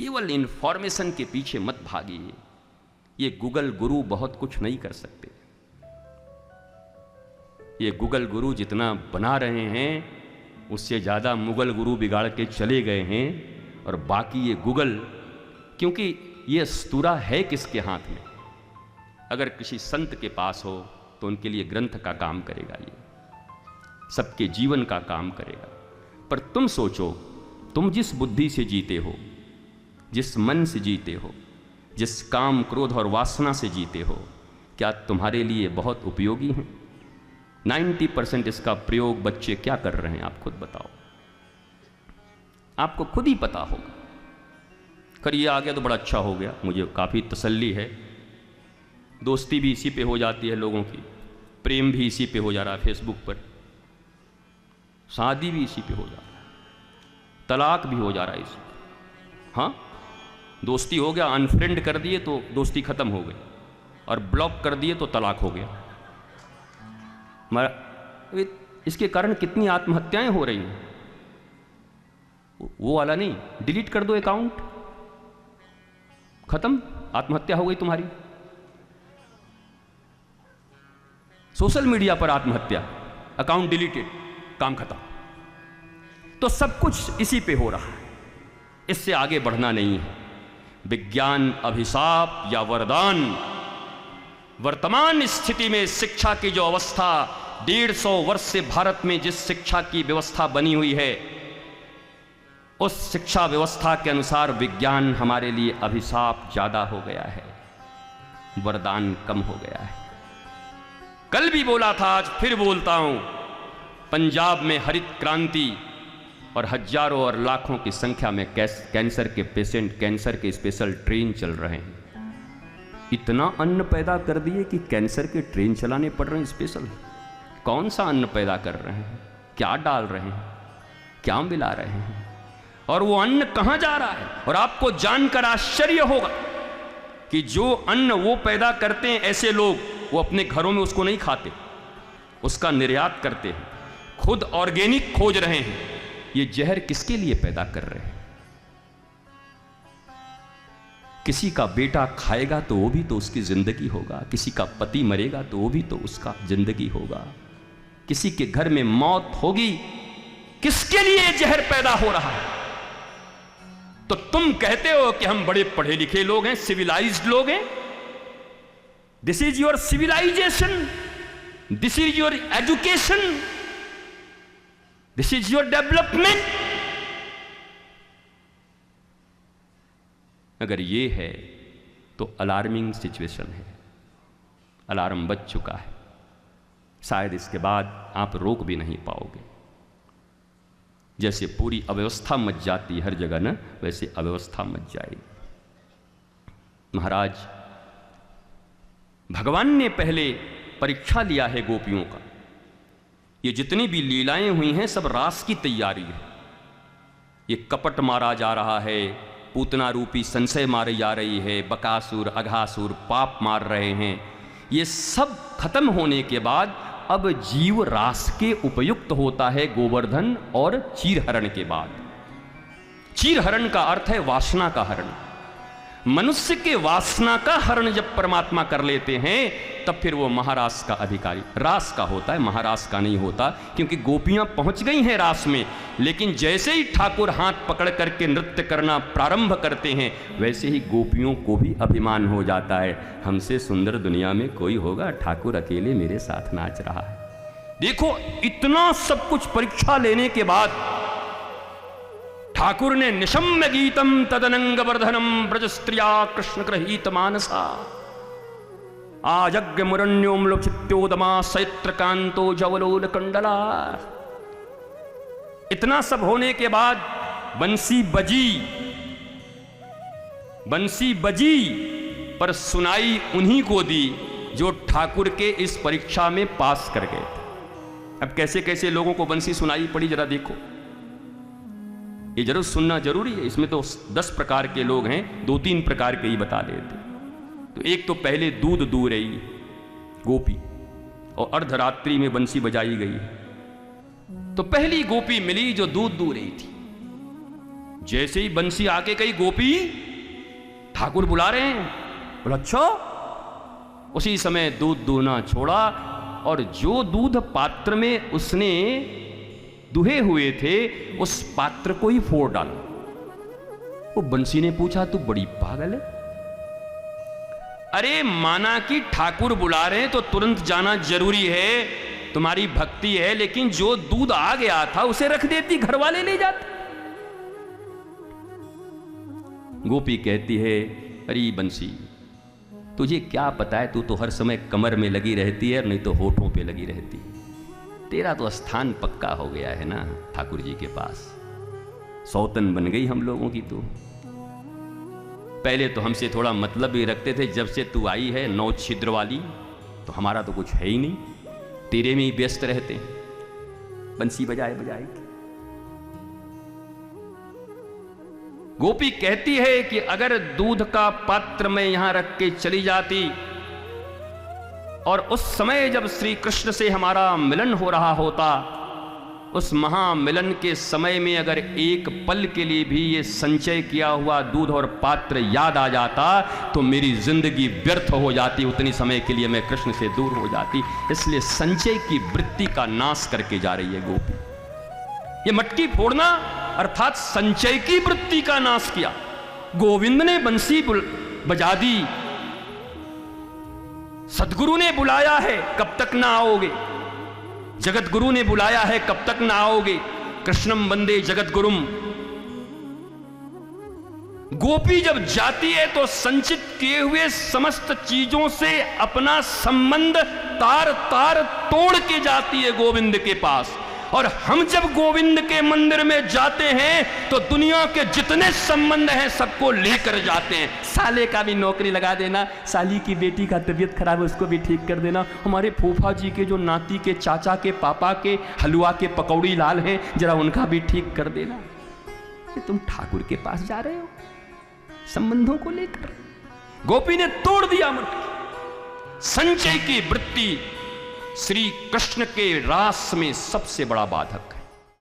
केवल इंफॉर्मेशन के पीछे मत भागिए। ये गूगल गुरु बहुत कुछ नहीं कर सकते। ये गूगल गुरु जितना बना रहे हैं उससे ज़्यादा मुगल गुरु बिगाड़ के चले गए हैं। और बाकी ये गूगल, क्योंकि ये अस्तूरा है किसके हाथ में? अगर किसी संत के पास हो तो उनके लिए ग्रंथ का काम करेगा, ये सबके जीवन का काम करेगा। पर तुम सोचो, तुम जिस बुद्धि से जीते हो, जिस मन से जीते हो, जिस काम क्रोध और वासना से जीते हो, क्या तुम्हारे लिए बहुत उपयोगी हैं? 90% इसका प्रयोग बच्चे क्या कर रहे हैं आप खुद बताओ। आपको खुद ही पता होगा। कर ये आ गया तो बड़ा अच्छा हो गया, मुझे काफ़ी तसल्ली है। दोस्ती भी इसी पे हो जाती है लोगों की, प्रेम भी इसी पे हो जा रहा है फेसबुक पर, शादी भी इसी पे हो जा रहा है, तलाक भी हो जा रहा है इसी पे। हाँ, दोस्ती हो गया, अनफ्रेंड कर दिए तो दोस्ती खत्म हो गई, और ब्लॉक कर दिए तो तलाक हो गया। इसके कारण कितनी आत्महत्याएं हो रही हैं। वो वाला नहीं, डिलीट कर दो अकाउंट, खत्म, आत्महत्या हो गई तुम्हारी। सोशल मीडिया पर आत्महत्या, अकाउंट डिलीटेड, काम खत्म। तो सब कुछ इसी पे हो रहा है, इससे आगे बढ़ना नहीं है। विज्ञान अभिशाप या वरदान? वर्तमान स्थिति में शिक्षा की जो अवस्था 150 वर्ष से भारत में जिस शिक्षा की व्यवस्था बनी हुई है, उस शिक्षा व्यवस्था के अनुसार विज्ञान हमारे लिए अभिशाप ज्यादा हो गया है, वरदान कम हो गया है। कल भी बोला था, आज फिर बोलता हूं, पंजाब में हरित क्रांति और हजारों और लाखों की संख्या में कैंसर के पेशेंट, कैंसर के स्पेशल ट्रेन चल रहे हैं। इतना अन्न पैदा कर दिए कि कैंसर के ट्रेन चलाने पड़ रहे हैं स्पेशल। कौन सा अन्न पैदा कर रहे हैं, क्या डाल रहे हैं, क्या मिला रहे हैं, और वो अन्न कहां जा रहा है? और आपको जानकर आश्चर्य होगा कि जो अन्न वो पैदा करते हैं ऐसे लोग, वो अपने घरों में उसको नहीं खाते, उसका निर्यात करते हैं, खुद ऑर्गेनिक खोज रहे हैं। ये जहर किसके लिए पैदा कर रहे हैं? किसी का बेटा खाएगा तो वो भी तो उसकी जिंदगी होगा, किसी का पति मरेगा तो वो भी तो उसका जिंदगी होगा, किसी के घर में मौत होगी, किसके लिए जहर पैदा हो रहा है? तो तुम कहते हो कि हम बड़े पढ़े लिखे लोग हैं, सिविलाइज्ड लोग हैं। This is your civilisation, this is your education, this is your development. अगर ये है तो अलार्मिंग सिचुएशन है, अलार्म बज चुका है। शायद इसके बाद आप रोक भी नहीं पाओगे। जैसे पूरी अव्यवस्था मच जाती है हर जगह ना, वैसे अव्यवस्था मच जाएगी। महाराज, भगवान ने पहले परीक्षा लिया है गोपियों का। ये जितनी भी लीलाएं हुई हैं सब रास की तैयारी है। ये कपट मारा जा रहा है, पूतना रूपी संशय मारी जा रही है, बकासुर अघासुर पाप मार रहे हैं। ये सब खत्म होने के बाद अब जीव रास के उपयुक्त होता है गोवर्धन और चीरहरण के बाद। चीरहरण का अर्थ है वासना का हरण। मनुष्य के वासना का हरण जब परमात्मा कर लेते हैं तब फिर वो महारास का अधिकारी, रास का होता है, महारास का नहीं होता। क्योंकि गोपियां पहुंच गई हैं रास में, लेकिन जैसे ही ठाकुर हाथ पकड़ करके नृत्य करना प्रारंभ करते हैं वैसे ही गोपियों को भी अभिमान हो जाता है, हमसे सुंदर दुनिया में कोई होगा, ठाकुर अकेले मेरे साथ नाच रहा है। देखो, इतना सब कुछ परीक्षा लेने के बाद ठाकुर ने निशम्य गीतम तदनंग वर्धनम ब्रज स्त्रिया कृष्ण गृहीत मानसा आजग्य मुरण्योम्ल चित्योदमा सैत्र कांतो जवलोल कंडला। इतना सब होने के बाद बंसी बजी पर सुनाई उन्हीं को दी जो ठाकुर के इस परीक्षा में पास कर गए थे। अब कैसे कैसे लोगों को बंसी सुनाई पड़ी जरा देखो, ये जरूर सुनना जरूरी है। इसमें तो 10 प्रकार के लोग हैं, 2-3 प्रकार के ही बता देते। तो एक तो पहले दूध दू रही गोपी और अर्धरात्रि में बंसी बजाई गई। तो पहली गोपी मिली जो दूध दू रही थी। जैसे ही बंसी आके कही गोपी ठाकुर बुला रहे हैं, बोला अच्छा। उसी समय दूध दूहना छोड़ा और जो दूध पात्र में उसने दुहे हुए थे उस पात्र को ही फोड़ डाला। वो बंसी ने पूछा तू बड़ी पागल है, अरे माना कि ठाकुर बुला रहे हैं तो तुरंत जाना जरूरी है, तुम्हारी भक्ति है, लेकिन जो दूध आ गया था उसे रख देती, घर वाले ले जाते। गोपी कहती है अरे बंसी तुझे क्या पता है, तू तो हर समय कमर में लगी रहती है, नहीं तो होठों पे लगी रहती है। तेरा तो स्थान पक्का हो गया है ना ठाकुर जी के पास, सौतन बन गई हम लोगों की। तो पहले तो हमसे थोड़ा मतलब भी रखते थे, जब से तू आई है 9 छिद्र वाली तो हमारा तो कुछ है ही नहीं, तेरे में ही व्यस्त रहते हैं, बंसी बजाए बजाए। गोपी कहती है कि अगर दूध का पात्र मैं यहां रख के चली जाती और उस समय जब श्री कृष्ण से हमारा मिलन हो रहा होता, उस महामिलन के समय में अगर एक पल के लिए भी ये संचय किया हुआ दूध और पात्र याद आ जाता तो मेरी जिंदगी व्यर्थ हो जाती, उतनी समय के लिए मैं कृष्ण से दूर हो जाती। इसलिए संचय की वृत्ति का नाश करके जा रही है गोपी। ये मटकी फोड़ना अर्थात संचय की वृत्ति का नाश किया। गोविंद ने बंसी बजा दी, सदगुरु ने बुलाया है कब तक ना आओगे, जगत गुरु ने बुलाया है कब तक ना आओगे, कृष्णम वंदे जगत गुरुम। गोपी जब जाती है तो संचित किए हुए समस्त चीजों से अपना संबंध तार तार तोड़ के जाती है गोविंद के पास। और हम जब गोविंद के मंदिर में जाते हैं तो दुनिया के जितने संबंध हैं सबको लेकर जाते हैं। साले का भी नौकरी लगा देना, साली की बेटी का तबीयत खराब है उसको भी ठीक कर देना, हमारे फूफा जी के जो नाती के चाचा के पापा के हलवा के पकौड़ी लाल हैं जरा उनका भी ठीक कर देना। ये तुम ठाकुर के पास जा रहे हो संबंधों को लेकर। गोपी ने तोड़ दिया मटकी। संचय की वृत्ति श्री कृष्ण के रास में सबसे बड़ा बाधक है।